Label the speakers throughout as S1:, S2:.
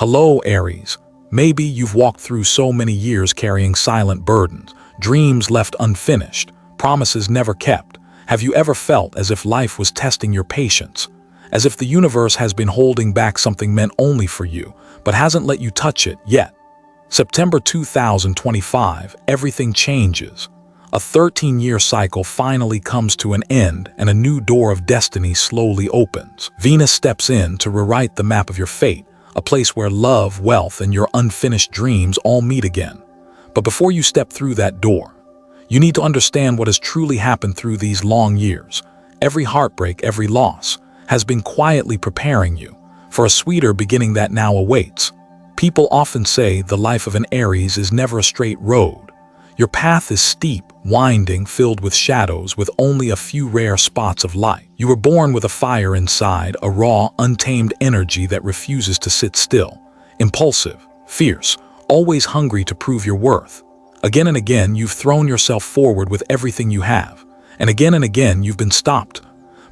S1: Hello, Aries. Maybe you've walked through so many years carrying silent burdens, dreams left unfinished, promises never kept. Have you ever felt as if life was testing your patience? As if the universe has been holding back something meant only for you, but hasn't let you touch it yet? September 2025, everything changes. A 13-year cycle finally comes to an end and a new door of destiny slowly opens. Venus steps in to rewrite the map of your fate, a place where love, wealth, and your unfinished dreams all meet again. But before you step through that door, you need to understand what has truly happened through these long years. Every heartbreak, every loss, has been quietly preparing you for a sweeter beginning that now awaits. People often say the life of an Aries is never a straight road. Your path is steep, winding, filled with shadows, with only a few rare spots of light. You were born with a fire inside, a raw, untamed energy that refuses to sit still. Impulsive, fierce, always hungry to prove your worth. Again and again, you've thrown yourself forward with everything you have. And again, you've been stopped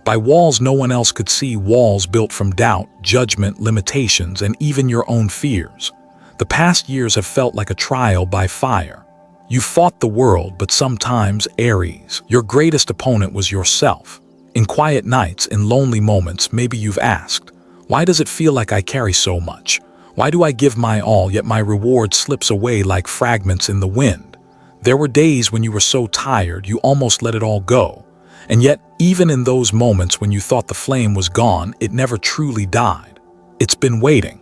S1: by walls no one else could see, walls built from doubt, judgment, limitations, and even your own fears. The past years have felt like a trial by fire. You fought the world, but sometimes, Aries, your greatest opponent was yourself. In quiet nights, in lonely moments, maybe you've asked, why does it feel like I carry so much? Why do I give my all, yet my reward slips away like fragments in the wind? There were days when you were so tired, you almost let it all go. And yet, even in those moments when you thought the flame was gone, it never truly died. It's been waiting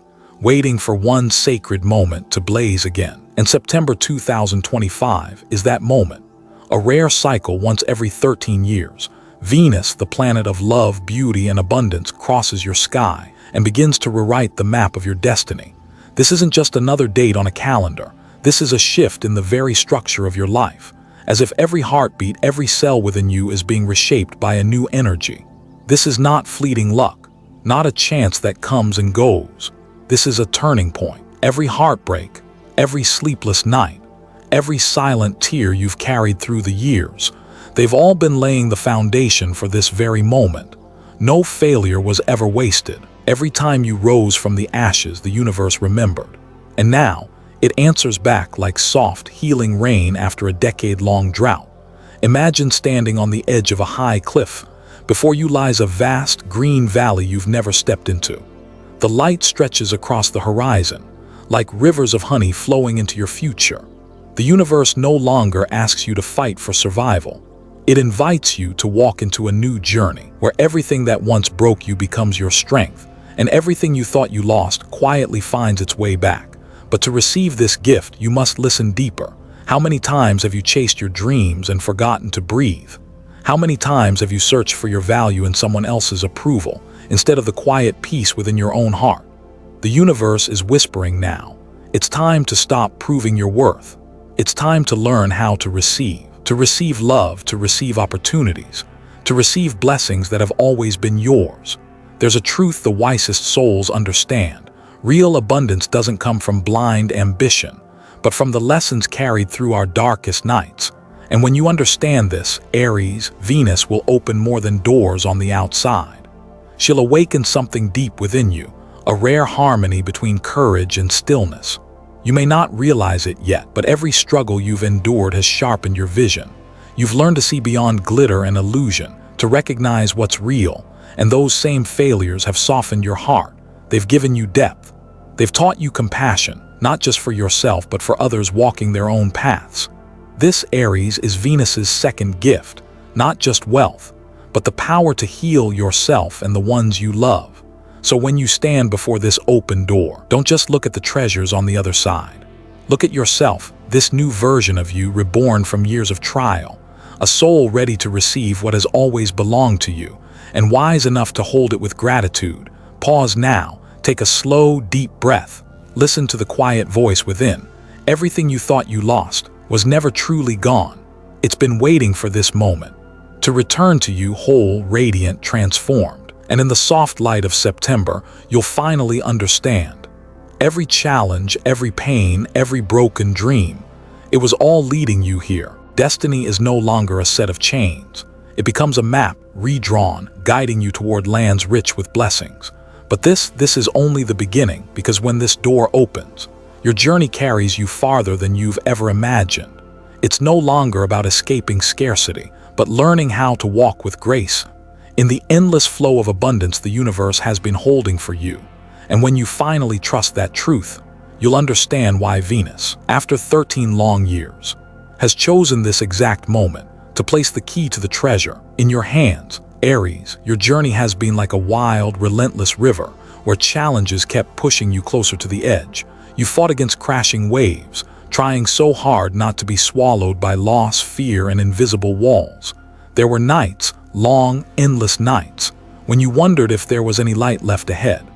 S1: for one sacred moment to blaze again. And September 2025 is that moment. A rare cycle once every 13 years. Venus, the planet of love, beauty, and abundance, crosses your sky and begins to rewrite the map of your destiny. This isn't just another date on a calendar. This is a shift in the very structure of your life. As if every heartbeat, every cell within you is being reshaped by a new energy. This is not fleeting luck, not a chance that comes and goes. This is a turning point. Every heartbreak, every sleepless night, every silent tear you've carried through the years, they've all been laying the foundation for this very moment. No failure was ever wasted. Every time you rose from the ashes, the universe remembered. And now, it answers back like soft, healing rain after a decade-long drought. Imagine standing on the edge of a high cliff. Before you lies a vast, green valley you've never stepped into. The light stretches across the horizon, like rivers of honey flowing into your future. The universe no longer asks you to fight for survival. It invites you to walk into a new journey, where everything that once broke you becomes your strength, and everything you thought you lost quietly finds its way back. But to receive this gift, you must listen deeper. How many times have you chased your dreams and forgotten to breathe? How many times have you searched for your value in someone else's approval, instead of the quiet peace within your own heart? The universe is whispering now. It's time to stop proving your worth. It's time to learn how to receive love, to receive opportunities, to receive blessings that have always been yours. There's a truth the wisest souls understand. Real abundance doesn't come from blind ambition, but from the lessons carried through our darkest nights. And when you understand this, Aries, Venus will open more than doors on the outside. She'll awaken something deep within you, a rare harmony between courage and stillness. You may not realize it yet, but every struggle you've endured has sharpened your vision. You've learned to see beyond glitter and illusion, to recognize what's real, and those same failures have softened your heart. They've given you depth. They've taught you compassion, not just for yourself, but for others walking their own paths. This, Aries, is Venus's second gift, not just wealth, but the power to heal yourself and the ones you love. So when you stand before this open door, don't just look at the treasures on the other side. Look at yourself, this new version of you reborn from years of trial, a soul ready to receive what has always belonged to you, and wise enough to hold it with gratitude. Pause now, take a slow, deep breath. Listen to the quiet voice within. Everything you thought you lost was never truly gone. It's been waiting for this moment to return to you whole, radiant, transformed. And in the soft light of September, you'll finally understand. Every challenge, every pain, every broken dream, it was all leading you here. Destiny is no longer a set of chains. It becomes a map, redrawn, guiding you toward lands rich with blessings. But this is only the beginning, because when this door opens, your journey carries you farther than you've ever imagined. It's no longer about escaping scarcity, but learning how to walk with grace in the endless flow of abundance the universe has been holding for you. And when you finally trust that truth, you'll understand why Venus, after 13 long years, has chosen this exact moment to place the key to the treasure in your hands. Aries, your journey has been like a wild, relentless river where challenges kept pushing you closer to the edge. You fought against crashing waves, trying so hard not to be swallowed by loss, fear, and invisible walls. There were nights, long, endless nights, when you wondered if there was any light left ahead.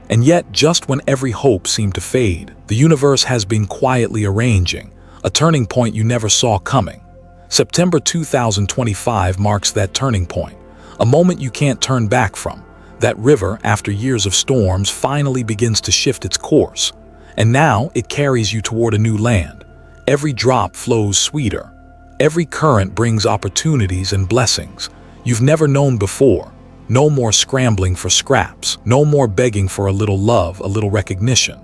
S1: And yet, just when every hope seemed to fade, the universe has been quietly arranging a turning point you never saw coming. September 2025 marks that turning point, a moment you can't turn back from. That river, after years of storms, finally begins to shift its course. And now it carries you toward a new land. Every drop flows sweeter. Every current brings opportunities and blessings you've never known before. No more scrambling for scraps. No more begging for a little love, a little recognition.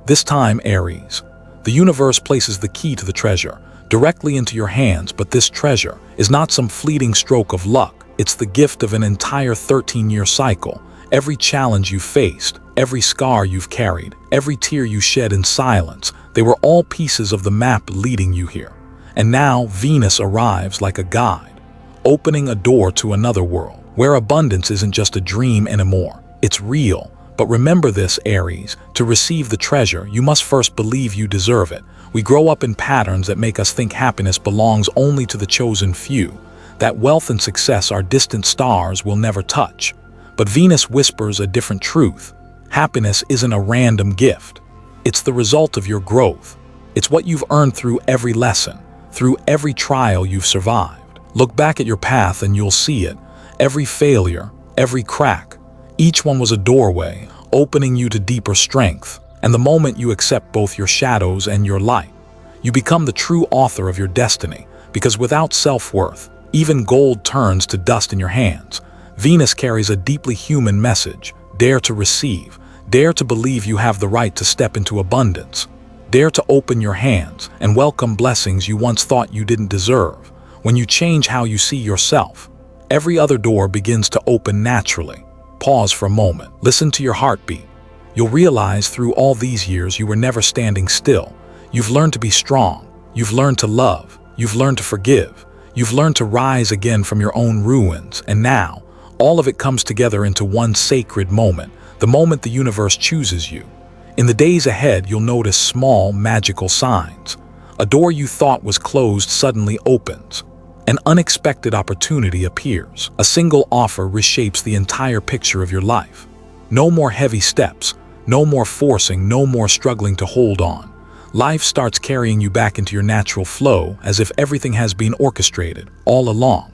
S1: This time, Aries, the universe places the key to the treasure directly into your hands, but this treasure is not some fleeting stroke of luck. It's the gift of an entire 13-year cycle. Every challenge you faced, every scar you've carried, every tear you shed in silence, they were all pieces of the map leading you here. And now Venus arrives like a guide, opening a door to another world, where abundance isn't just a dream anymore. It's real. But remember this, Aries, to receive the treasure, you must first believe you deserve it. We grow up in patterns that make us think happiness belongs only to the chosen few, that wealth and success are distant stars we'll never touch. But Venus whispers a different truth. Happiness isn't a random gift. It's the result of your growth. It's what you've earned through every lesson, through every trial you've survived. Look back at your path and you'll see it. Every failure, every crack, each one was a doorway, opening you to deeper strength. And the moment you accept both your shadows and your light, you become the true author of your destiny, because without self-worth, even gold turns to dust in your hands. Venus carries a deeply human message. Dare to receive. Dare to believe you have the right to step into abundance. Dare to open your hands and welcome blessings you once thought you didn't deserve. When you change how you see yourself, every other door begins to open naturally. Pause for a moment. Listen to your heartbeat. You'll realize through all these years you were never standing still. You've learned to be strong. You've learned to love. You've learned to forgive. You've learned to rise again from your own ruins. And now, all of it comes together into one sacred moment, the moment the universe chooses you. In the days ahead, you'll notice small, magical signs. A door you thought was closed suddenly opens. An unexpected opportunity appears. A single offer reshapes the entire picture of your life. No more heavy steps, no more forcing, no more struggling to hold on. Life starts carrying you back into your natural flow, as if everything has been orchestrated all along.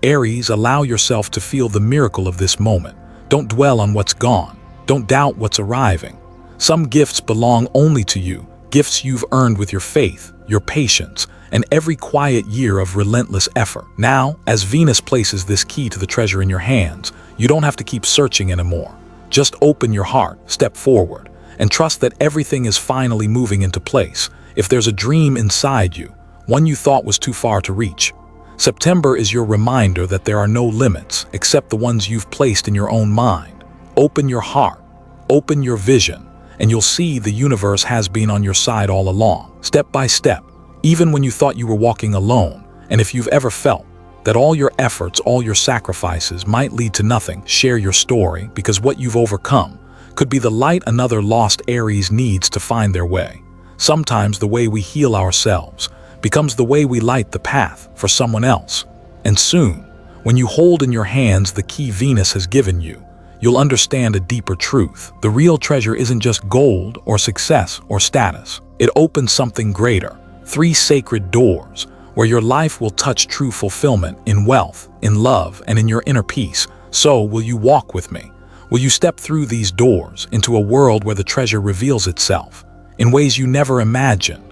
S1: Aries, allow yourself to feel the miracle of this moment. Don't dwell on what's gone. Don't doubt what's arriving. Some gifts belong only to you, gifts you've earned with your faith, your patience, and every quiet year of relentless effort. Now, as Venus places this key to the treasure in your hands, you don't have to keep searching anymore. Just open your heart, step forward, and trust that everything is finally moving into place. If there's a dream inside you, one you thought was too far to reach, September is your reminder that there are no limits except the ones you've placed in your own mind. Open your heart, open your vision, and you'll see the universe has been on your side all along, step by step, even when you thought you were walking alone. And if you've ever felt that all your efforts, all your sacrifices might lead to nothing, share your story, because what you've overcome could be the light another lost Aries needs to find their way. Sometimes the way we heal ourselves becomes the way we light the path for someone else. And soon, when you hold in your hands the key Venus has given you, you'll understand a deeper truth. The real treasure isn't just gold or success or status. It opens something greater. 3 sacred doors where your life will touch true fulfillment in wealth, in love, and in your inner peace. So, will you walk with me? Will you step through these doors into a world where the treasure reveals itself in ways you never imagined?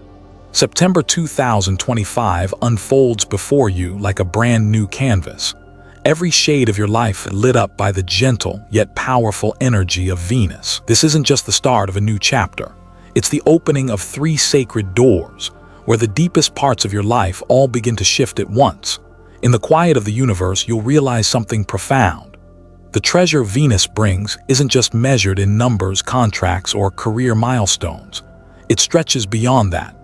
S1: September 2025 unfolds before you like a brand new canvas. every shade of your life lit up by the gentle yet powerful energy of Venus. This isn't just the start of a new chapter. It's the opening of 3 sacred doors, where the deepest parts of your life all begin to shift at once. In the quiet of the universe, you'll realize something profound. The treasure Venus brings isn't just measured in numbers, contracts, or career milestones. It stretches beyond that,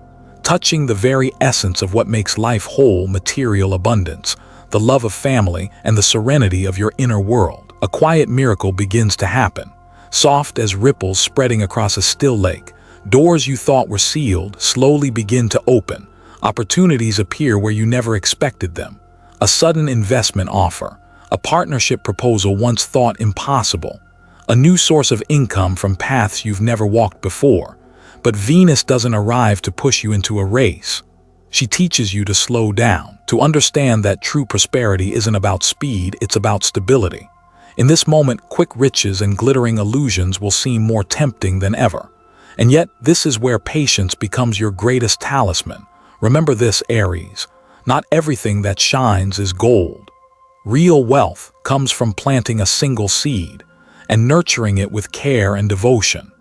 S1: touching the very essence of what makes life whole: material abundance, the love of family, and the serenity of your inner world. A quiet miracle begins to happen. Soft as ripples spreading across a still lake, doors you thought were sealed slowly begin to open. Opportunities appear where you never expected them. A sudden investment offer, a partnership proposal once thought impossible, a new source of income from paths you've never walked before. But Venus doesn't arrive to push you into a race. She teaches you to slow down, to understand that true prosperity isn't about speed, it's about stability. In this moment, quick riches and glittering illusions will seem more tempting than ever. And yet, this is where patience becomes your greatest talisman. Remember this, Aries. Not everything that shines is gold. Real wealth comes from planting a single seed and nurturing it with care and devotion.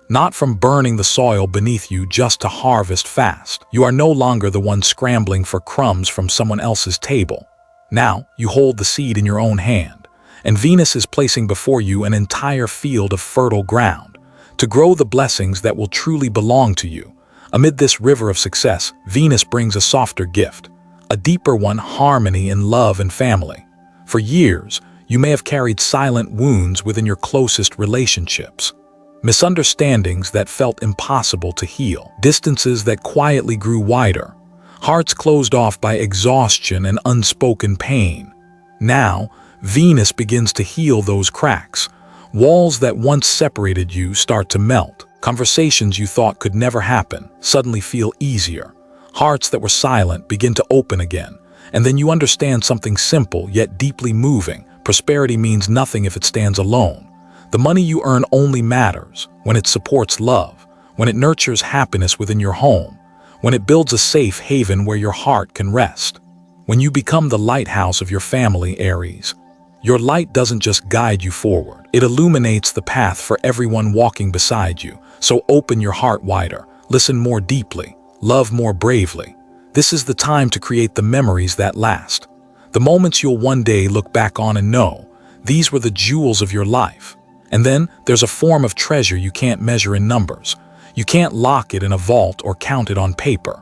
S1: Not from burning the soil beneath you just to harvest fast. You are no longer the one scrambling for crumbs from someone else's table. Now, you hold the seed in your own hand, and Venus is placing before you an entire field of fertile ground to grow the blessings that will truly belong to you. Amid this river of success, Venus brings a softer gift, a deeper one: harmony in love and family. For years, you may have carried silent wounds within your closest relationships. Misunderstandings that felt impossible to heal, distances that quietly grew wider, hearts closed off by exhaustion and unspoken pain. Now, Venus begins to heal those cracks. Walls that once separated you start to melt. Conversations you thought could never happen suddenly feel easier. Hearts that were silent begin to open again. And then you understand something simple yet deeply moving. Prosperity means nothing if it stands alone. The money you earn only matters when it supports love, when it nurtures happiness within your home, when it builds a safe haven where your heart can rest. When you become the lighthouse of your family, Aries, your light doesn't just guide you forward, it illuminates the path for everyone walking beside you. So open your heart wider, listen more deeply, love more bravely. This is the time to create the memories that last. The moments you'll one day look back on and know, these were the jewels of your life. And then there's a form of treasure you can't measure in numbers. You can't lock it in a vault or count it on paper.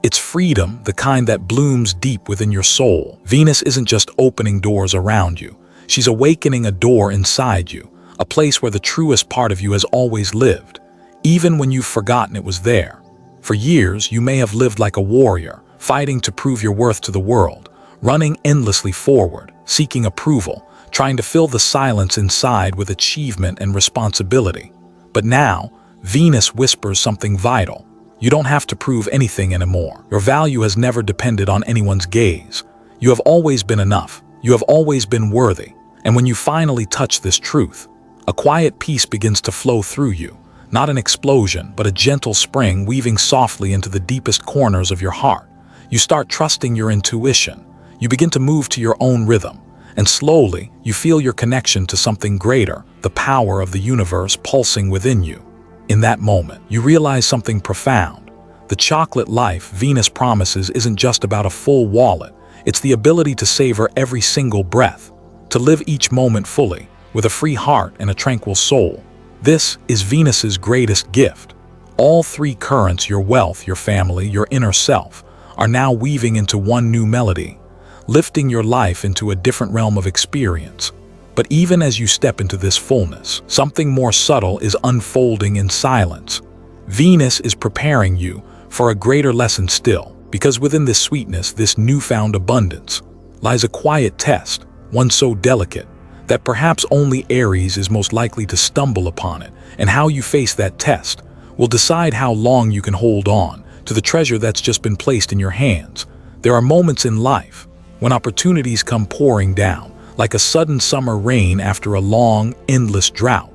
S1: It's freedom, the kind that blooms deep within your soul. Venus isn't just opening doors around you. She's awakening a door inside you, a place where the truest part of you has always lived, even when you've forgotten it was there. For years, you may have lived like a warrior, fighting to prove your worth to the world, running endlessly forward, seeking approval, trying to fill the silence inside with achievement and responsibility. But now, Venus whispers something vital. You don't have to prove anything anymore. Your value has never depended on anyone's gaze. You have always been enough. You have always been worthy. And when you finally touch this truth, a quiet peace begins to flow through you. Not an explosion, but a gentle spring weaving softly into the deepest corners of your heart. You start trusting your intuition. You begin to move to your own rhythm. And slowly, you feel your connection to something greater, the power of the universe pulsing within you. In that moment, you realize something profound. The chocolate life Venus promises isn't just about a full wallet. It's the ability to savor every single breath, to live each moment fully, with a free heart and a tranquil soul. This is Venus's greatest gift. All 3 currents, your wealth, your family, your inner self, are now weaving into one new melody, lifting your life into a different realm of experience. But even as you step into this fullness, something more subtle is unfolding in silence. Venus is preparing you for a greater lesson still, because within this sweetness, this newfound abundance, lies a quiet test, one so delicate that perhaps only Aries is most likely to stumble upon it, and how you face that test will decide how long you can hold on to the treasure that's just been placed in your hands. There are moments in life when opportunities come pouring down, like a sudden summer rain after a long, endless drought.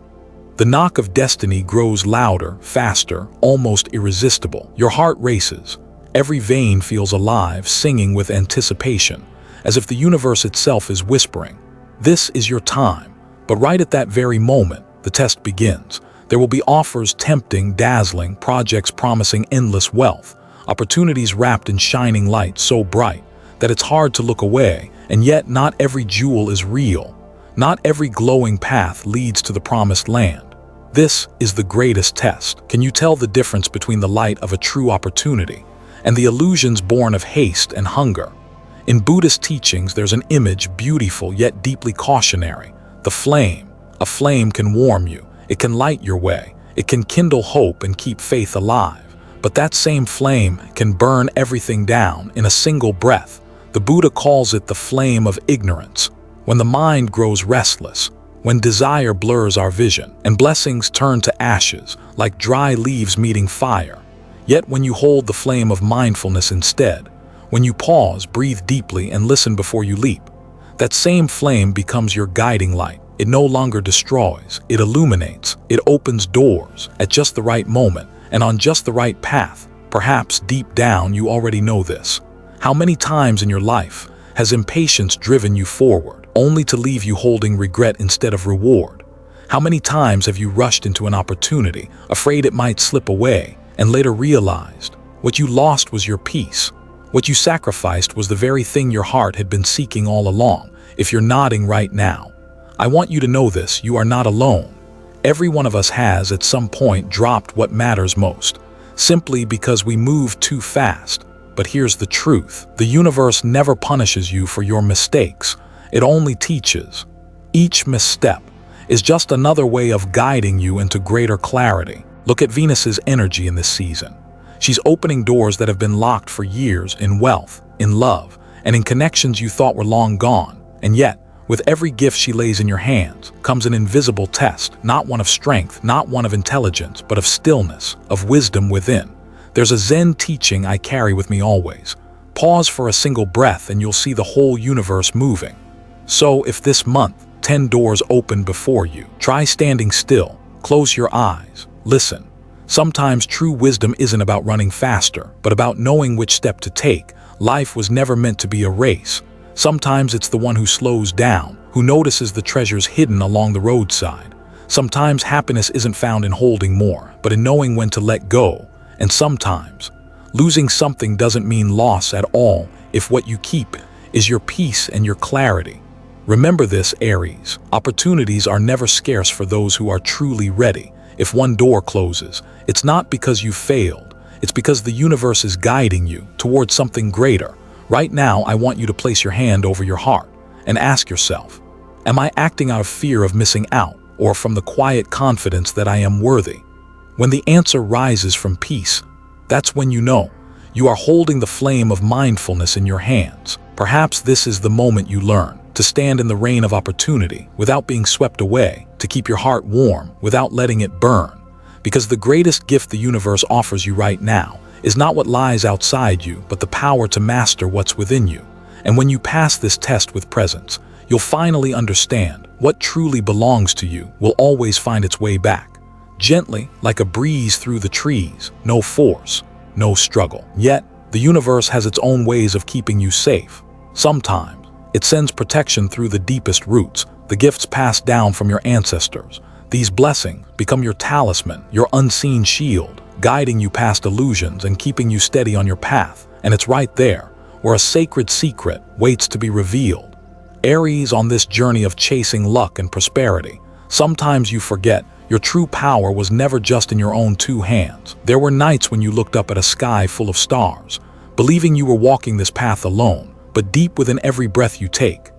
S1: The knock of destiny grows louder, faster, almost irresistible. Your heart races. Every vein feels alive, singing with anticipation, as if the universe itself is whispering, "This is your time." But right at that very moment, the test begins. There will be offers tempting, dazzling, projects promising endless wealth, opportunities wrapped in shining light so bright that it's hard to look away, and yet not every jewel is real. Not every glowing path leads to the promised land. This is the greatest test. Can you tell the difference between the light of a true opportunity and the illusions born of haste and hunger? In Buddhist teachings, there's an image beautiful yet deeply cautionary. The flame. A flame can warm you. It can light your way. It can kindle hope and keep faith alive. But that same flame can burn everything down in a single breath. The Buddha calls it the flame of ignorance. When the mind grows restless, when desire blurs our vision, and blessings turn to ashes, like dry leaves meeting fire. Yet when you hold the flame of mindfulness instead, when you pause, breathe deeply, and listen before you leap, that same flame becomes your guiding light. It no longer destroys, it illuminates, it opens doors at just the right moment and on just the right path. Perhaps deep down you already know this. How many times in your life has impatience driven you forward, only to leave you holding regret instead of reward? How many times have you rushed into an opportunity, afraid it might slip away, and later realized what you lost was your peace? What you sacrificed was the very thing your heart had been seeking all along. If you're nodding right now, I want you to know this: you are not alone. Every one of us has at some point dropped what matters most, simply because we moved too fast. But here's the truth: the universe never punishes you for your mistakes. It only teaches. Each misstep is just another way of guiding you into greater clarity. Look at Venus's energy in this season. She's opening doors that have been locked for years, in wealth, in love, and in connections you thought were long gone. And yet, with every gift she lays in your hands comes an invisible test, not one of strength, not one of intelligence, but of stillness, of wisdom within. There's a Zen teaching I carry with me always. Pause for a single breath and you'll see the whole universe moving. So if this month 10 doors open before you, try standing still, close your eyes, listen. Sometimes true wisdom isn't about running faster, but about knowing which step to take. Life was never meant to be a race. Sometimes it's the one who slows down, who notices the treasures hidden along the roadside. Sometimes happiness isn't found in holding more, but in knowing when to let go. And sometimes, losing something doesn't mean loss at all if what you keep is your peace and your clarity. Remember this, Aries. Opportunities are never scarce for those who are truly ready. If one door closes, it's not because you failed. It's because the universe is guiding you towards something greater. Right now, I want you to place your hand over your heart and ask yourself, am I acting out of fear of missing out, or from the quiet confidence that I am worthy? When the answer rises from peace, that's when you know you are holding the flame of mindfulness in your hands. Perhaps this is the moment you learn to stand in the rain of opportunity without being swept away, to keep your heart warm without letting it burn. Because the greatest gift the universe offers you right now is not what lies outside you, but the power to master what's within you. And when you pass this test with presence, you'll finally understand what truly belongs to you will always find its way back. Gently, like a breeze through the trees, no force, no struggle. Yet, the universe has its own ways of keeping you safe. Sometimes, it sends protection through the deepest roots, the gifts passed down from your ancestors. These blessings become your talisman, your unseen shield, guiding you past illusions and keeping you steady on your path. And it's right there, where a sacred secret waits to be revealed. Aries, on this journey of chasing luck and prosperity, sometimes you forget your true power was never just in your own two hands. There were nights when you looked up at a sky full of stars, believing you were walking this path alone, but deep within every breath you take,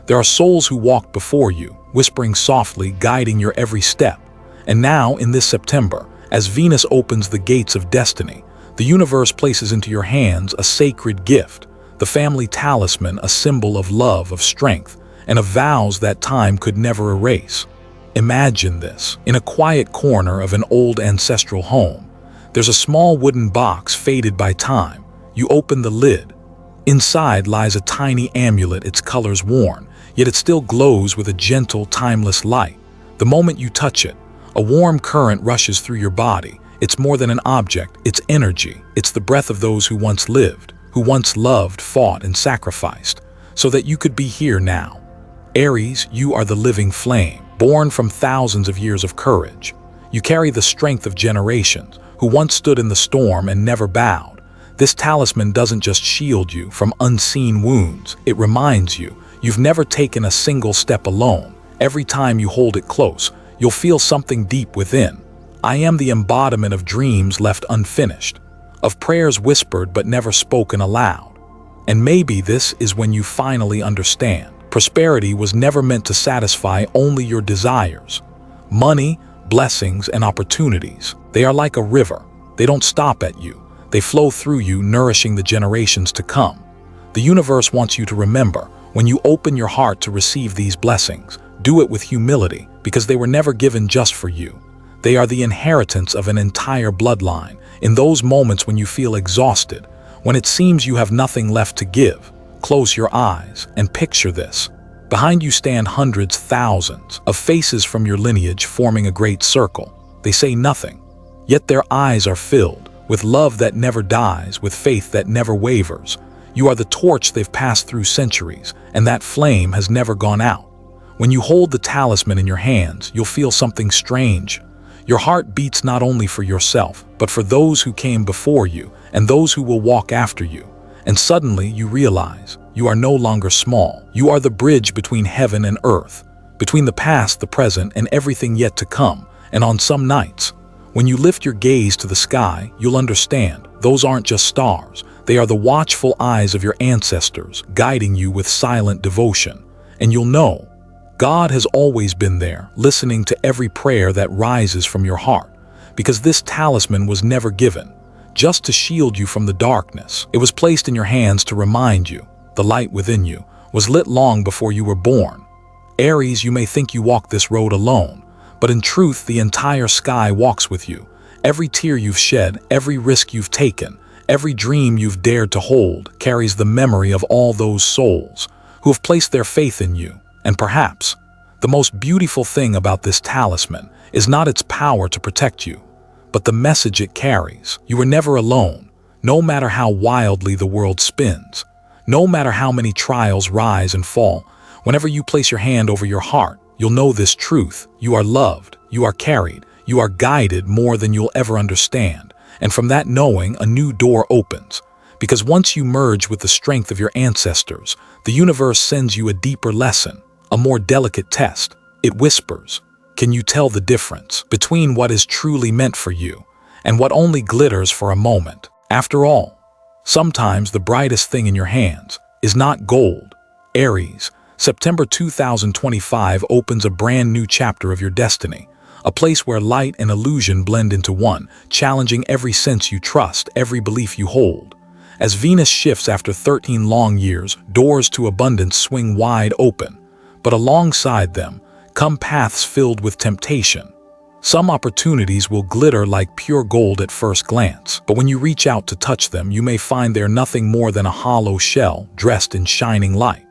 S1: there are souls who walked before you, whispering softly, guiding your every step. And now, in this September, as Venus opens the gates of destiny, the universe places into your hands a sacred gift, the family talisman, a symbol of love, of strength, and of vows that time could never erase. Imagine this. In a quiet corner of an old ancestral home, there's a small wooden box faded by time. You open the lid. Inside lies a tiny amulet, its colors worn, yet it still glows with a gentle, timeless light. The moment you touch it, a warm current rushes through your body. It's more than an object, it's energy. It's the breath of those who once lived, who once loved, fought, and sacrificed. so that you could be here now. Aries, you are the living flame, born from thousands of years of courage. You carry the strength of generations who once stood in the storm and never bowed. This talisman doesn't just shield you from unseen wounds, it reminds you you've never taken a single step alone. Every time you hold it close, you'll feel something deep within. I am the embodiment of dreams left unfinished, of prayers whispered but never spoken aloud. And maybe this is when you finally understand. Prosperity was never meant to satisfy only your desires. Money, blessings, and opportunities, they are like a river. They don't stop at you. They flow through you, nourishing the generations to come. The universe wants you to remember, when you open your heart to receive these blessings, do it with humility, because they were never given just for you. They are the inheritance of an entire bloodline. In those moments when you feel exhausted, when it seems you have nothing left to give, close your eyes and picture this. Behind you stand hundreds, thousands of faces from your lineage forming a great circle. They say nothing, yet their eyes are filled with love that never dies, with faith that never wavers. You are the torch they've passed through centuries, and that flame has never gone out. When you hold the talisman in your hands, you'll feel something strange. Your heart beats not only for yourself, but for those who came before you and those who will walk after you. And suddenly you realize you are no longer small. You are the bridge between heaven and earth, between the past, the present, and everything yet to come. And on some nights, when you lift your gaze to the sky, you'll understand those aren't just stars. They are the watchful eyes of your ancestors, guiding you with silent devotion. And you'll know God has always been there, listening to every prayer that rises from your heart. Because this talisman was never given just to shield you from the darkness. It was placed in your hands to remind you the light within you was lit long before you were born. Aries, you may think you walk this road alone, but in truth, the entire sky walks with you. Every tear you've shed, every risk you've taken, every dream you've dared to hold carries the memory of all those souls who have placed their faith in you. And perhaps the most beautiful thing about this talisman is not its power to protect you, but the message it carries. You are never alone, no matter how wildly the world spins, no matter how many trials rise and fall. Whenever you place your hand over your heart, you'll know this truth. You are loved, you are carried, you are guided more than you'll ever understand. And from that knowing, a new door opens. Because once you merge with the strength of your ancestors, the universe sends you a deeper lesson, a more delicate test. It whispers, can you tell the difference between what is truly meant for you and what only glitters for a moment? After all, sometimes the brightest thing in your hands is not gold. Aries, September 2025 opens a brand new chapter of your destiny, a place where light and illusion blend into one, challenging every sense you trust, every belief you hold. As Venus shifts after 13 long years, doors to abundance swing wide open, but alongside them come paths filled with temptation. Some opportunities will glitter like pure gold at first glance, but when you reach out to touch them, you may find they're nothing more than a hollow shell dressed in shining light.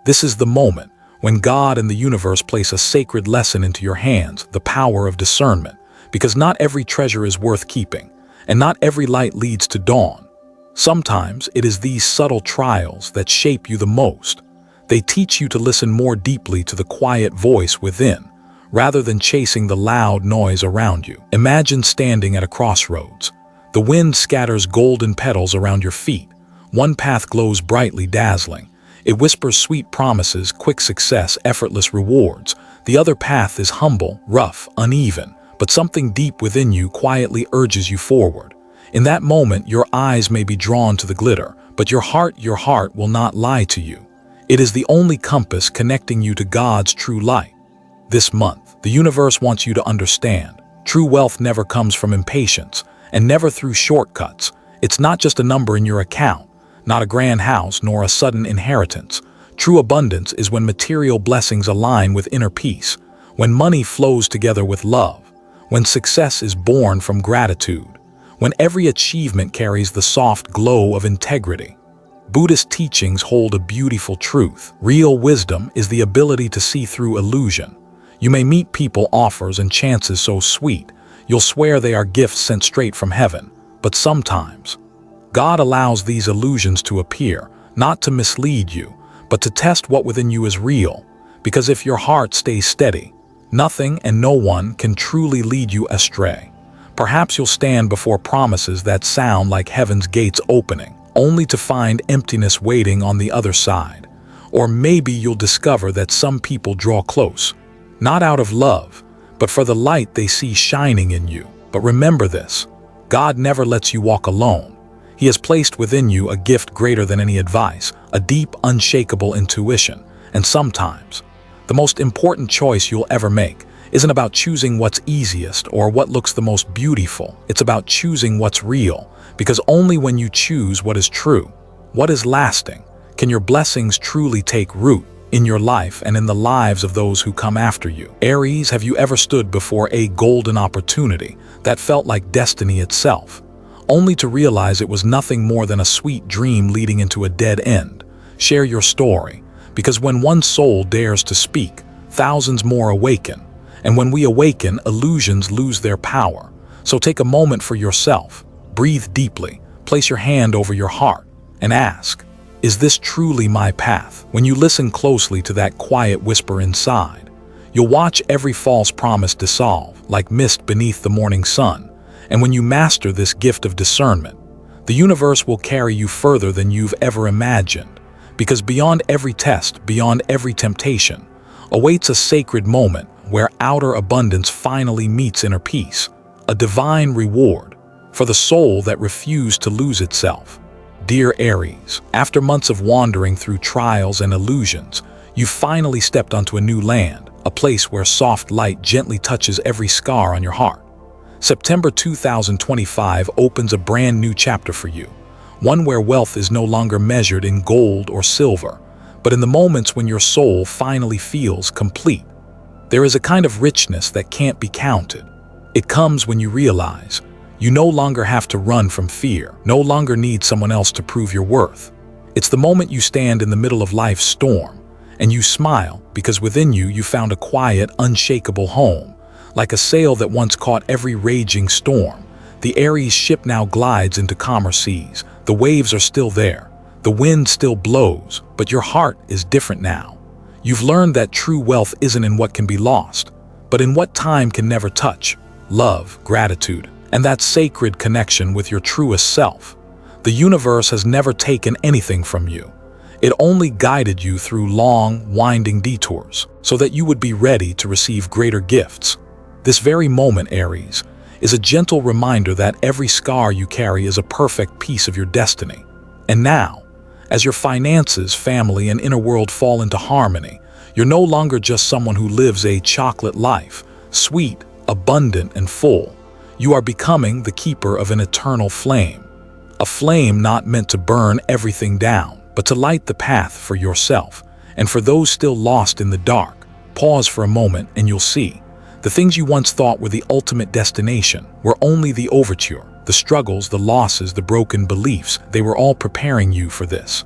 S1: This is the moment when God and the universe place a sacred lesson into your hands, the power of discernment, because not every treasure is worth keeping, and not every light leads to dawn. Sometimes it is these subtle trials that shape you the most. They teach you to listen more deeply to the quiet voice within, rather than chasing the loud noise around you. Imagine standing at a crossroads. The wind scatters golden petals around your feet. One path glows brightly, dazzling. It whispers sweet promises, quick success, effortless rewards. The other path is humble, rough, uneven, but something deep within you quietly urges you forward. In that moment, your eyes may be drawn to the glitter, but your heart will not lie to you. It is the only compass connecting you to God's true light. This month, the universe wants you to understand. True wealth never comes from impatience, and never through shortcuts. It's not just a number in your account, not a grand house, nor a sudden inheritance. True abundance is when material blessings align with inner peace, when money flows together with love, when success is born from gratitude, when every achievement carries the soft glow of integrity. Buddhist teachings hold a beautiful truth. Real wisdom is the ability to see through illusion. You may meet people, offers, and chances so sweet, you'll swear they are gifts sent straight from heaven. But sometimes, God allows these illusions to appear, not to mislead you, but to test what within you is real, because if your heart stays steady, nothing and no one can truly lead you astray. Perhaps you'll stand before promises that sound like heaven's gates opening, only to find emptiness waiting on the other side. Or maybe you'll discover that some people draw close, not out of love, but for the light they see shining in you. But remember this, God never lets you walk alone. He has placed within you a gift greater than any advice, a deep, unshakable intuition. And sometimes, the most important choice you'll ever make isn't about choosing what's easiest or what looks the most beautiful. It's about choosing what's real, because only when you choose what is true, what is lasting, can your blessings truly take root in your life and in the lives of those who come after you. Aries, have you ever stood before a golden opportunity that felt like destiny itself, only to realize it was nothing more than a sweet dream leading into a dead end? Share your story, because when one soul dares to speak, thousands more awaken. And when we awaken, illusions lose their power. So take a moment for yourself, breathe deeply, place your hand over your heart, and ask, is this truly my path? When you listen closely to that quiet whisper inside, you'll watch every false promise dissolve like mist beneath the morning sun. And when you master this gift of discernment, the universe will carry you further than you've ever imagined. Because beyond every test, beyond every temptation, awaits a sacred moment where outer abundance finally meets inner peace, a divine reward for the soul that refused to lose itself. Dear Aries, after months of wandering through trials and illusions, you finally stepped onto a new land, a place where soft light gently touches every scar on your heart. September 2025 opens a brand new chapter for you, one where wealth is no longer measured in gold or silver, but in the moments when your soul finally feels complete. There is a kind of richness that can't be counted. It comes when you realize you no longer have to run from fear, no longer need someone else to prove your worth. It's the moment you stand in the middle of life's storm, and you smile because within you found a quiet, unshakable home. Like a sail that once caught every raging storm, the Aries ship now glides into calmer seas. The waves are still there, the wind still blows, but your heart is different now. You've learned that true wealth isn't in what can be lost, but in what time can never touch: love, gratitude, and that sacred connection with your truest self. The universe has never taken anything from you. It only guided you through long, winding detours so that you would be ready to receive greater gifts. This very moment, Aries, is a gentle reminder that every scar you carry is a perfect piece of your destiny. And now, as your finances, family, and inner world fall into harmony, you're no longer just someone who lives a chocolate life, sweet, abundant, and full. You are becoming the keeper of an eternal flame. A flame not meant to burn everything down, but to light the path for yourself. And for those still lost in the dark, pause for a moment and you'll see. The things you once thought were the ultimate destination were only the overture. The struggles, the losses, the broken beliefs, they were all preparing you for this.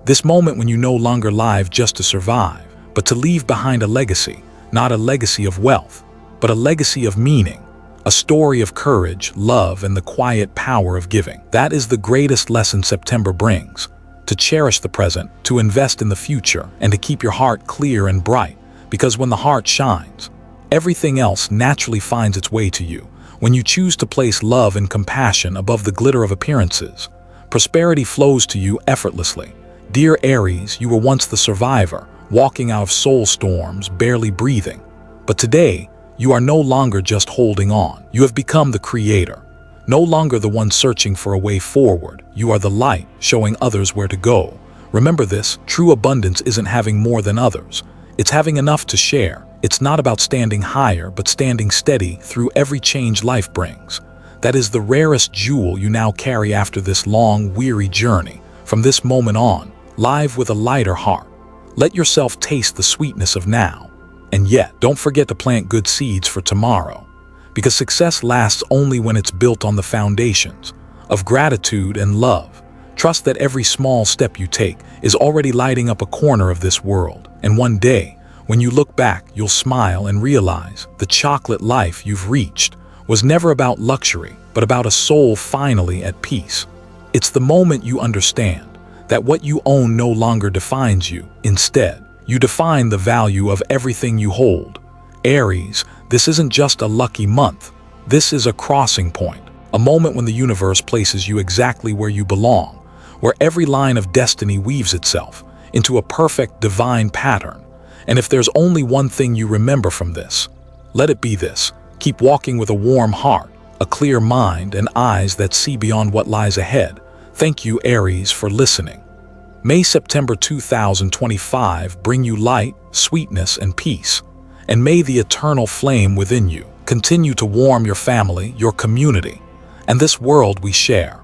S1: This moment when you no longer live just to survive, but to leave behind a legacy, not a legacy of wealth, but a legacy of meaning. A story of courage, love, and the quiet power of giving. That is the greatest lesson September brings. To cherish the present, to invest in the future, and to keep your heart clear and bright. Because when the heart shines, everything else naturally finds its way to you. When you choose to place love and compassion above the glitter of appearances, prosperity flows to you effortlessly. Dear Aries, you were once the survivor, walking out of soul storms, barely breathing. But today, you are no longer just holding on. You have become the creator. No longer the one searching for a way forward. You are the light, showing others where to go. Remember this, true abundance isn't having more than others. It's having enough to share. It's not about standing higher, but standing steady through every change life brings. That is the rarest jewel you now carry after this long, weary journey. From this moment on, live with a lighter heart. Let yourself taste the sweetness of now. And yet, don't forget to plant good seeds for tomorrow, because success lasts only when it's built on the foundations of gratitude and love. Trust that every small step you take is already lighting up a corner of this world. And one day, when you look back, you'll smile and realize the chocolate life you've reached was never about luxury, but about a soul finally at peace. It's the moment you understand that what you own no longer defines you. Instead, you define the value of everything you hold. Aries, this isn't just a lucky month. This is a crossing point, a moment when the universe places you exactly where you belong, where every line of destiny weaves itself into a perfect divine pattern. And if there's only one thing you remember from this, let it be this: keep walking with a warm heart, a clear mind, and eyes that see beyond what lies ahead. Thank you, Aries, for listening. May September 2025 bring you light, sweetness, and peace. And may the eternal flame within you continue to warm your family, your community, and this world we share.